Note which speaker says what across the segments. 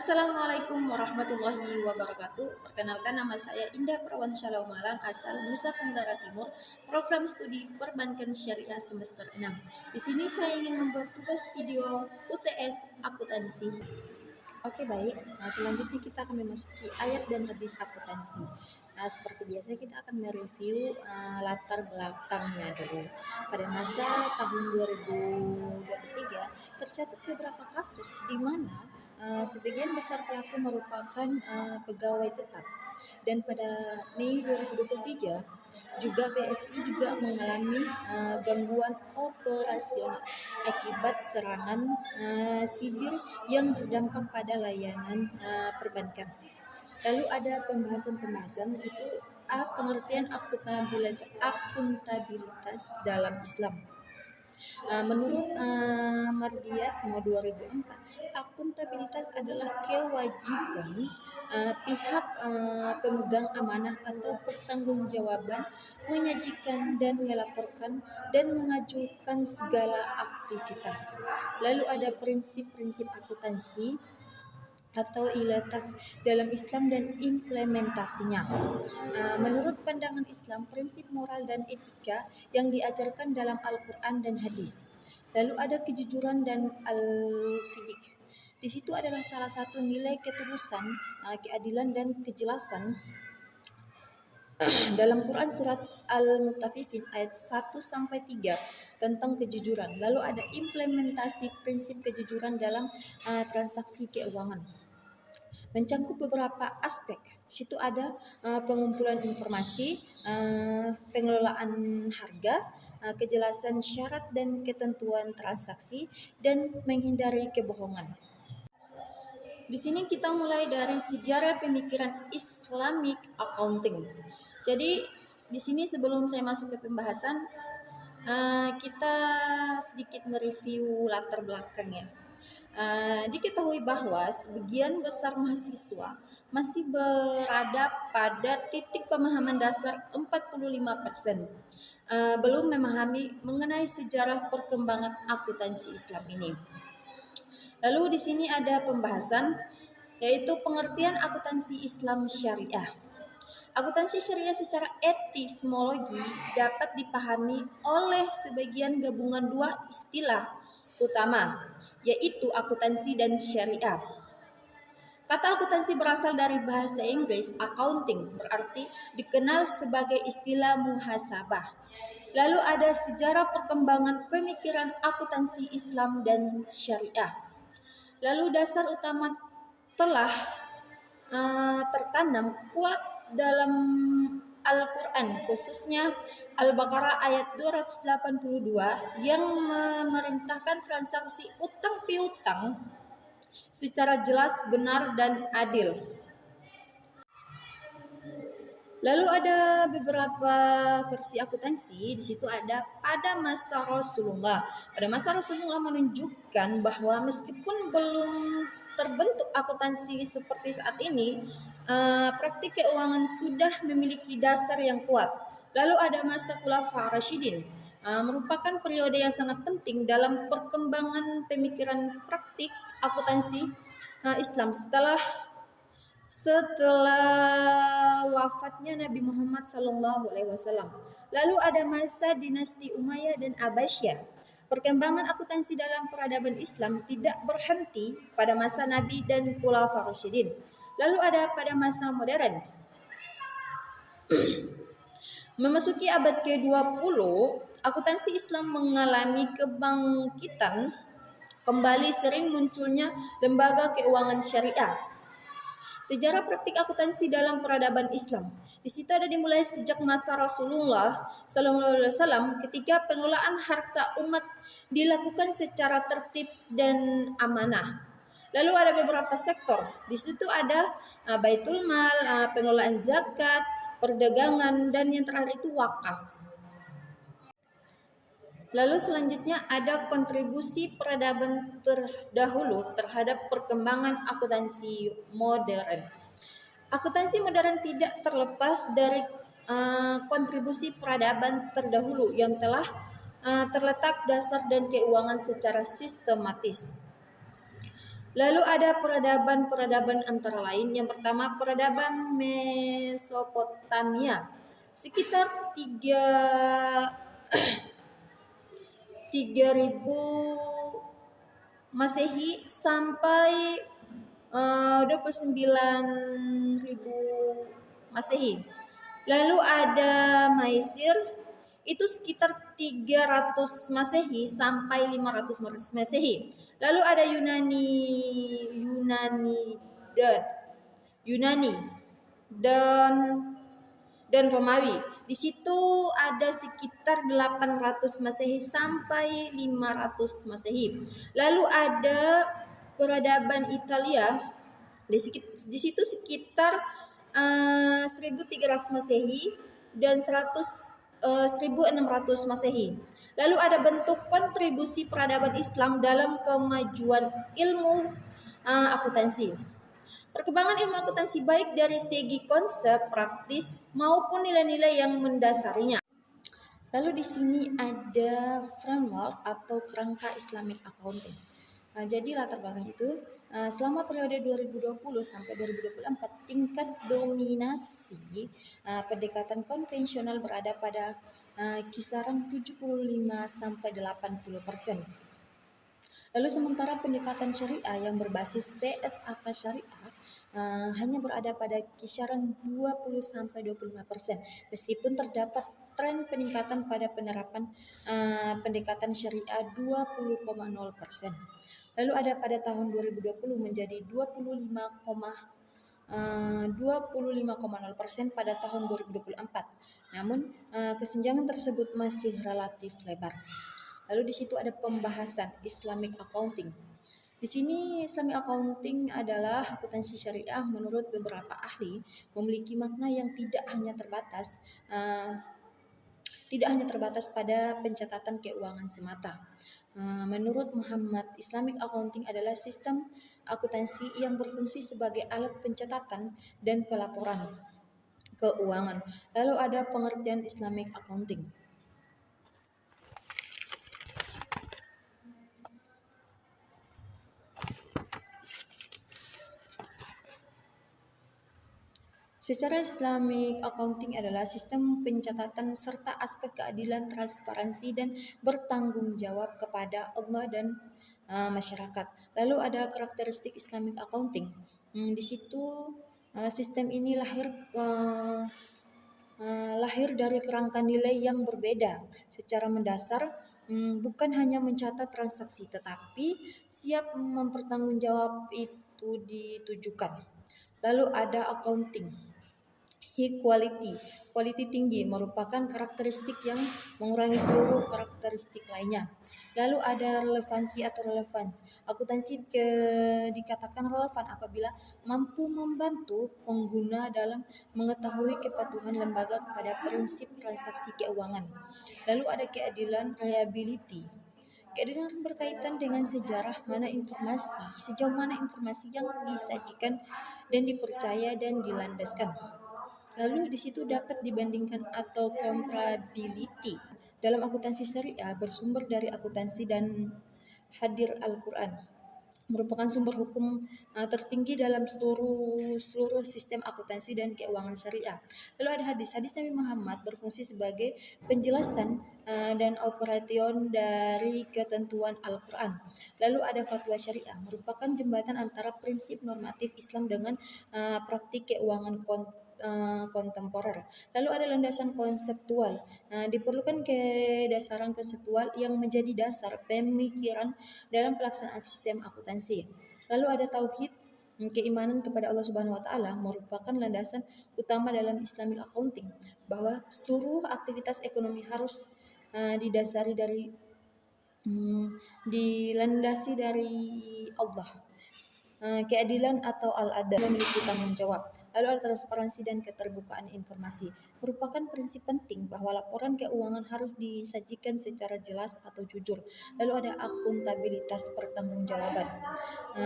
Speaker 1: Assalamualaikum warahmatullahi wabarakatuh. Perkenalkan, nama saya Indah Prawansyah Malang, asal Nusa Tenggara Timur, program studi Perbankan Syariah semester 6. Di sini saya ingin membuat tugas video UTS akuntansi. Oke, baik. Nah, selanjutnya kita akan memasuki ayat dan hadis akuntansi. Nah, seperti biasa kita akan mereview latar belakangnya dulu. Pada masa tahun 2023 tercatat beberapa kasus di mana sebagian besar pelaku merupakan pegawai tetap. Dan pada Mei 2023 juga BSI juga mengalami gangguan operasional akibat serangan sibir yang berdampak pada layanan perbankan. Lalu ada pembahasan itu pengertian akuntabilitas dalam Islam. Menurut Mardiasmo 2004, akuntabilitas adalah kewajiban pihak pemegang amanah atau pertanggungjawaban menyajikan dan melaporkan dan mengajukan segala aktivitas. Lalu ada prinsip-prinsip akuntansi atau ilatas dalam Islam dan implementasinya. Menurut pandangan Islam, prinsip moral dan etika yang diajarkan dalam Al-Quran dan hadis. Lalu ada kejujuran dan al-sidik. Di situ adalah salah satu nilai ketulusan, keadilan dan kejelasan dalam Quran surat Al-Mutaffifin ayat 1-3 tentang kejujuran. Lalu ada implementasi prinsip kejujuran dalam transaksi keuangan. Mencangkup beberapa aspek. Di situ ada pengumpulan informasi, pengelolaan harga, kejelasan syarat dan ketentuan transaksi, dan menghindari kebohongan. Di sini kita mulai dari sejarah pemikiran Islamic accounting. Jadi di sini sebelum saya masuk ke pembahasan, kita sedikit mereview latar belakangnya. Diketahui bahwa sebagian besar mahasiswa masih berada pada titik pemahaman dasar 45%, belum memahami mengenai sejarah perkembangan akuntansi Islam ini. Lalu di sini ada pembahasan yaitu pengertian akuntansi Islam syariah. Akuntansi syariah secara etismologi dapat dipahami oleh sebagian gabungan dua istilah utama, yaitu akuntansi dan syariah. Kata akuntansi berasal dari bahasa Inggris accounting, berarti dikenal sebagai istilah muhasabah. Lalu ada sejarah perkembangan pemikiran akuntansi Islam dan syariah. Lalu dasar utama telah tertanam kuat dalam Al-Quran, khususnya Al-Baqarah ayat 282 yang memerintahkan transaksi utang piutang secara jelas, benar, dan adil. Lalu ada beberapa versi akuntansi. Di situ ada pada masa Rasulullah. Pada masa Rasulullah menunjukkan bahwa meskipun belum terbentuk akuntansi seperti saat ini, praktik keuangan sudah memiliki dasar yang kuat. Lalu ada masa Khulafaur Rasyidin, merupakan periode yang sangat penting dalam perkembangan pemikiran praktik akuntansi Islam setelah wafatnya Nabi Muhammad SAW. Lalu ada masa dinasti Umayyah dan Abbasiyah. Perkembangan akuntansi dalam peradaban Islam tidak berhenti pada masa Nabi dan Khulafaur Rasyidin. Lalu ada pada masa modern. Memasuki abad ke-20, akuntansi Islam mengalami kebangkitan. Kembali sering munculnya lembaga keuangan syariah. Sejarah praktik akuntansi dalam peradaban Islam. Di situ ada dimulai sejak masa Rasulullah SAW ketika pengelolaan harta umat dilakukan secara tertib dan amanah. Lalu ada beberapa sektor. Di situ ada baitul mal, pengelolaan zakat, perdagangan, dan yang terakhir itu wakaf. Lalu selanjutnya ada kontribusi peradaban terdahulu terhadap perkembangan akuntansi modern. Akuntansi modern tidak terlepas dari kontribusi peradaban terdahulu yang telah terletak dasar dan keuangan secara sistematis. Lalu ada peradaban-peradaban antara lain. Yang pertama peradaban Mesopotamia sekitar 3000 Masehi sampai 29.000 Masehi. Lalu ada Mesir itu sekitar 300 Masehi sampai 500 Masehi. Lalu ada dan Yunani dan Romawi. Di situ ada sekitar 800 Masehi sampai 500 Masehi. Lalu ada peradaban Italia di situ sekitar 1300 Masehi dan 1600 Masehi. Lalu ada bentuk kontribusi peradaban Islam dalam kemajuan ilmu akuntansi. Perkembangan ilmu akuntansi baik dari segi konsep praktis maupun nilai-nilai yang mendasarinya. Lalu di sini ada framework atau kerangka Islamic Accounting. Jadi latar belakang itu selama periode 2020 sampai 2024 tingkat dominasi pendekatan konvensional berada pada kisaran 75 sampai 80%. Lalu sementara pendekatan syariah yang berbasis PSAK syariah hanya berada pada kisaran 20 sampai 25%. Meskipun terdapat tren peningkatan pada penerapan pendekatan syariah 20,0%. Lalu ada pada tahun 2020 menjadi 25,0% pada tahun 2024. Namun kesenjangan tersebut masih relatif lebar. Lalu di situ ada pembahasan Islamic Accounting. Di sini Islamic Accounting adalah akuntansi syariah menurut beberapa ahli memiliki makna yang tidak hanya terbatas pada pencatatan keuangan semata. Menurut Muhammad, Islamic Accounting adalah sistem akuntansi yang berfungsi sebagai alat pencatatan dan pelaporan keuangan. Lalu ada pengertian Islamic Accounting. Secara Islamic Accounting adalah sistem pencatatan serta aspek keadilan, transparansi, dan bertanggung jawab kepada Allah dan masyarakat. Lalu ada karakteristik Islamic Accounting. Di situ sistem ini lahir dari kerangka nilai yang berbeda. Secara mendasar bukan hanya mencatat transaksi tetapi siap mempertanggungjawab itu ditujukan. Lalu ada accounting high quality tinggi merupakan karakteristik yang mengurangi seluruh karakteristik lainnya. Lalu ada relevansi atau relevance. Akuntansi dikatakan relevan apabila mampu membantu pengguna dalam mengetahui kepatuhan lembaga kepada prinsip transaksi keuangan. Lalu ada keadilan reliability. Keadilan berkaitan dengan sejauh mana informasi yang disajikan dan dipercaya dan dilandaskan. Lalu di situ dapat dibandingkan atau comparability. Dalam akuntansi syariah bersumber dari akuntansi dan hadir Al-Quran. Merupakan sumber hukum tertinggi dalam seluruh sistem akuntansi dan keuangan syariah. Lalu ada hadis Nabi Muhammad berfungsi sebagai penjelasan dan operation dari ketentuan Al-Quran. Lalu ada fatwa syariah merupakan jembatan antara prinsip normatif Islam dengan praktik keuangan kontemporer. Lalu ada landasan konseptual. Diperlukan kedasaran konseptual yang menjadi dasar pemikiran dalam pelaksanaan sistem akuntansi. Lalu ada tauhid, keimanan kepada Allah Subhanahu wa taala merupakan landasan utama dalam Islamic Accounting, bahwa seluruh aktivitas ekonomi harus dilandasi dari Allah. Keadilan atau al-adl memiliki tanggung jawab. Lalu ada transparansi dan keterbukaan informasi. Merupakan prinsip penting bahwa laporan keuangan harus disajikan secara jelas atau jujur. Lalu ada akuntabilitas pertanggungjawaban.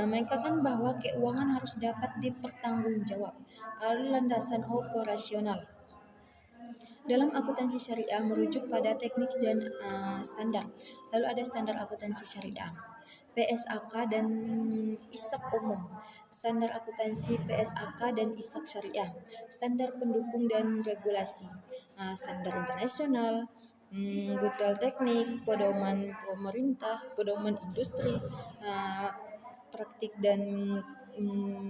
Speaker 1: Mengatakan bahwa keuangan harus dapat dipertanggungjawab. Lalu landasan operasional. Dalam akuntansi syariah merujuk pada teknik dan standar. Lalu ada standar akuntansi syariah. PSAK dan ISAK umum, standar akuntansi PSAK dan ISAK syariah, standar pendukung dan regulasi, standar internasional, detail teknik, pedoman pemerintah, pedoman industri, praktik dan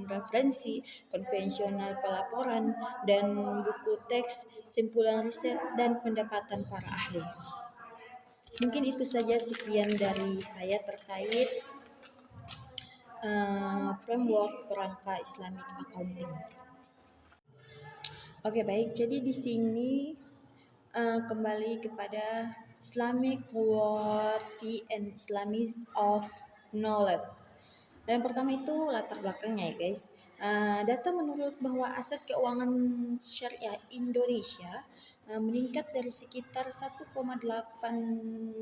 Speaker 1: referensi, konvensional pelaporan, dan buku teks, simpulan riset, dan pendapatan para ahli. Mungkin itu saja sekian dari saya terkait framework kerangka Islamic Accounting. Oke, baik. Jadi di sini kembali kepada Islamic Worldview and Islamic of Knowledge. Yang pertama itu latar belakangnya ya guys. Data menurut bahwa aset keuangan syariah Indonesia meningkat dari sekitar 1,801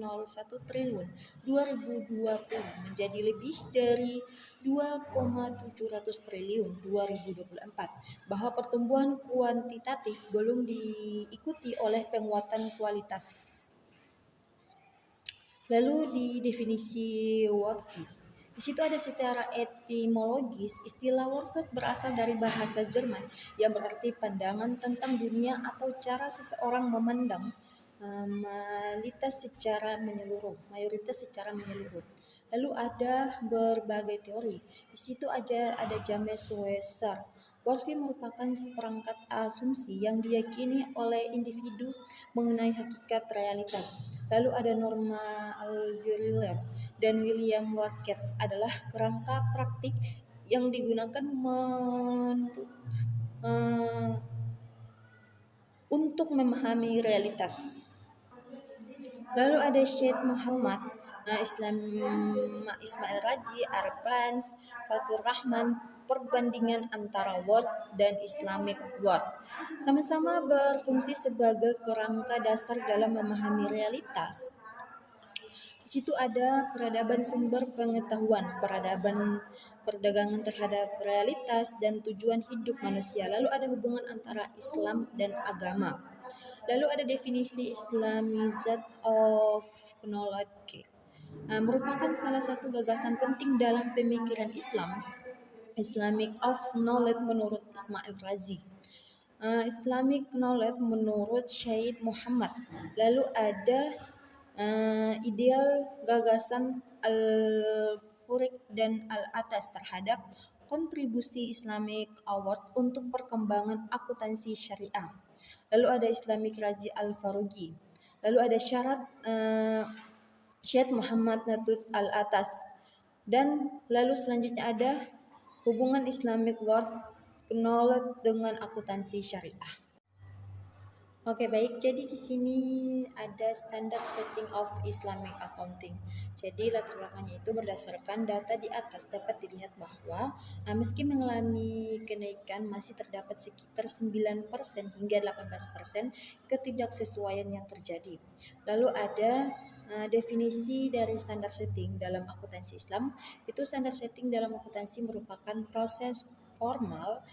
Speaker 1: triliun 2020 menjadi lebih dari 2,700 triliun 2024. Bahwa pertumbuhan kuantitatif belum diikuti oleh penguatan kualitas. Lalu di definisi worldview, di situ ada secara etimologis, istilah worldview berasal dari bahasa Jerman yang berarti pandangan tentang dunia atau cara seseorang memandang mayoritas secara menyeluruh. Lalu ada berbagai teori. Di situ ada James Wesar. Worldview merupakan seperangkat asumsi yang diyakini oleh individu mengenai hakikat realitas. Lalu ada Norma Algeriler dan William Watkins adalah kerangka praktik yang digunakan untuk memahami realitas. Lalu ada Syed Muhammad Ismail Raji, Arplans, Fatur Rahman, perbandingan antara World dan Islamic World sama-sama berfungsi sebagai kerangka dasar dalam memahami realitas. Di situ ada peradaban sumber pengetahuan, peradaban perdagangan terhadap realitas dan tujuan hidup manusia. Lalu ada hubungan antara Islam dan agama. Lalu ada definisi Islamizat of Knowledge. Merupakan salah satu gagasan penting dalam pemikiran Islam, Islamic of Knowledge menurut Ismail Razi. Islamic Knowledge menurut Syed Muhammad. Lalu ada ideal gagasan Al-Furiq dan Al-Atas terhadap kontribusi Islamic Award untuk perkembangan akuntansi syariah. Lalu ada Islamic Raji Al-Farugi. Lalu ada syarat Syed Muhammad Natut Al-Atas. Dan lalu selanjutnya ada hubungan Islamic World Knowledge dengan akuntansi syariah. Oke, baik. Jadi di sini ada standard setting of Islamic accounting. Jadi latar belakangnya itu berdasarkan data di atas dapat dilihat bahwa meski mengalami kenaikan masih terdapat sekitar 9% hingga 18% ketidaksesuaian yang terjadi. Lalu ada definisi dari standar setting dalam akuntansi Islam. Itu standar setting dalam akuntansi merupakan proses formal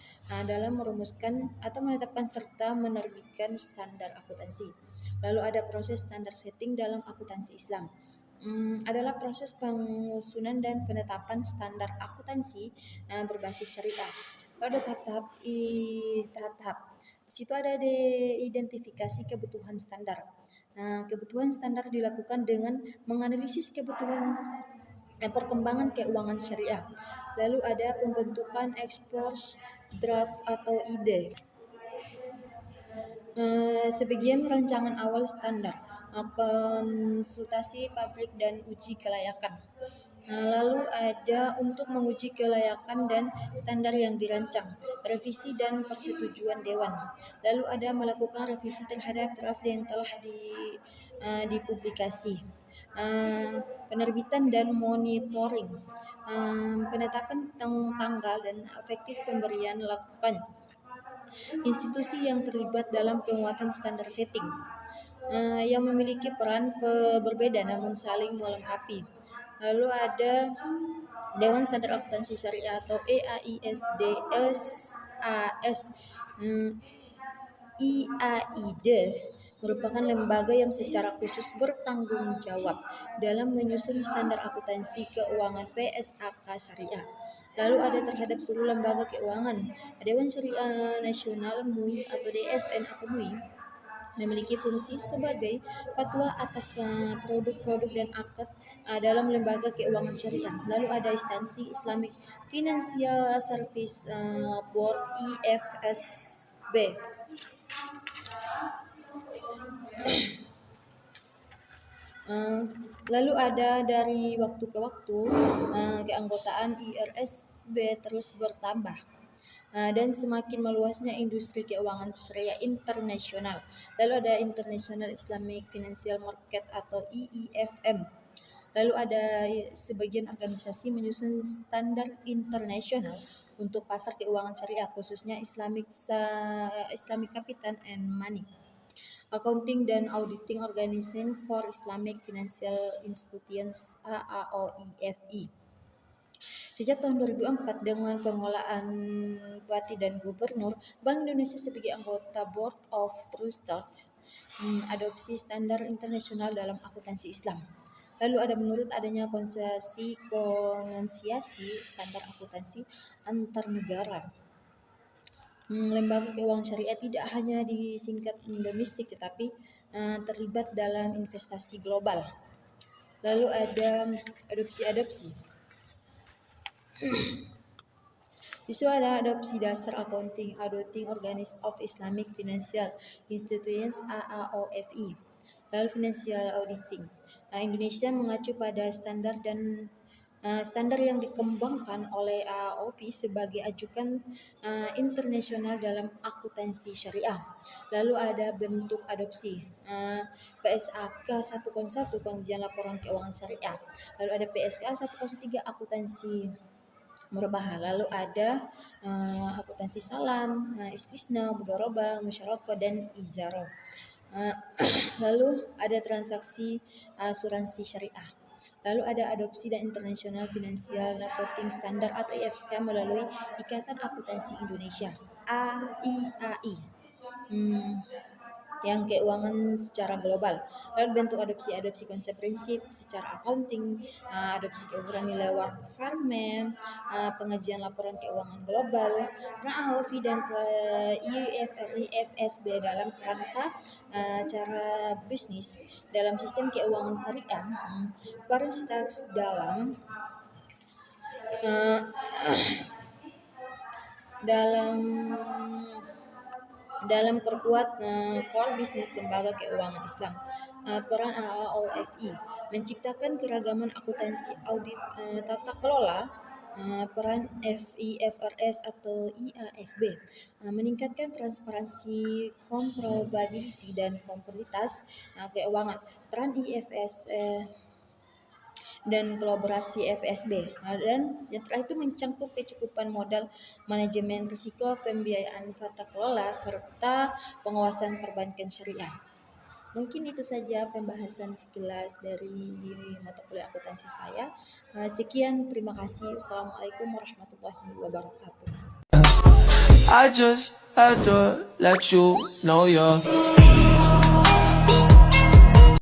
Speaker 1: dalam merumuskan atau menetapkan serta menerbitkan standar akuntansi. Lalu ada proses standar setting dalam akuntansi Islam. Adalah proses pengusunan dan penetapan standar akuntansi berbasis syariah. Lalu ada tahap-tahap. Di situ ada identifikasi kebutuhan standar. Kebutuhan standar dilakukan dengan menganalisis kebutuhan dan perkembangan keuangan syariah. Lalu ada pembentukan expose draft atau ide. Sebagian rancangan awal standar, konsultasi pabrik dan uji kelayakan. Lalu ada untuk menguji kelayakan dan standar yang dirancang, revisi dan persetujuan dewan. Lalu ada melakukan revisi terhadap draft yang telah dipublikasi. Penerbitan dan monitoring, penetapan tanggal dan efektif pemberian lakukan. Institusi yang terlibat dalam penguatan standar setting yang memiliki peran berbeda namun saling melengkapi. Lalu ada Dewan Standar Akuntansi Syariah atau EAISDSAS, IAID merupakan lembaga yang secara khusus bertanggung jawab dalam menyusun standar akuntansi keuangan PSAK Syariah. Lalu ada terhadap seluruh lembaga keuangan. Dewan Syariah Nasional MUI atau DSN atau MUI memiliki fungsi sebagai fatwa atas produk-produk dan akad dalam lembaga keuangan syariah. Lalu ada instansi Islamic Financial Service Board IFSB. Lalu ada dari waktu ke waktu keanggotaan IRSB terus bertambah. Dan semakin meluasnya industri keuangan syariah internasional. Lalu ada International Islamic Financial Market atau IIFM. Lalu ada sebagian organisasi menyusun standar internasional untuk pasar keuangan syariah, khususnya Islamic Capital and Money. Accounting dan Auditing Organization for Islamic Financial Institutions AAOIFI. Sejak tahun 2004 dengan pengelolaan Bupati dan Gubernur, Bank Indonesia sebagai anggota Board of Trustees adopsi standar internasional dalam akuntansi Islam. Lalu ada menurut adanya konsensiasi standar akuntansi antar negara. Lembaga keuangan syariah tidak hanya disingkat domestik tetapi terlibat dalam investasi global. Lalu ada adopsi. Isu ada adopsi dasar accounting Auditing Organization of Islamic Financial Institutions AAOFI. Lalu financial auditing. Indonesia mengacu pada standar yang dikembangkan oleh AAOFI sebagai ajukan internasional dalam akuntansi syariah. Lalu ada bentuk adopsi. PSAK 101 pengajian laporan keuangan syariah. Lalu ada PSK 103 akuntansi murabah. Lalu ada akuntansi salam, istisna, mudharabah, musyarakah dan ijarah. Lalu ada transaksi asuransi syariah. Lalu ada adopsi dan internasional financial reporting standard atau IFSK melalui Ikatan Akuntansi Indonesia AIAI. Yang keuangan secara global. Lalu bentuk adopsi konsep prinsip secara accounting, adopsi keukuran nilai Warfarme, pengajian laporan keuangan global, AAOFI dan IFSB dalam kerangka cara bisnis dalam sistem keuangan syariah, Paris dalam perkuat core bisnis lembaga keuangan Islam. Peran AAOFI menciptakan keragaman akuntansi audit tata kelola. Peran FIFRS atau IASB meningkatkan transparansi, komprobability dan kompleksitas keuangan. Peran IFS dan kolaborasi FSB, dan setelah itu mencangkup kecukupan modal, manajemen risiko, pembiayaan tata kelola, serta pengawasan perbankan syariah. Mungkin itu saja pembahasan sekilas dari mata kuliah akuntansi saya. Sekian, terima kasih. Wassalamualaikum warahmatullahi wabarakatuh.
Speaker 2: I just had to let you know you're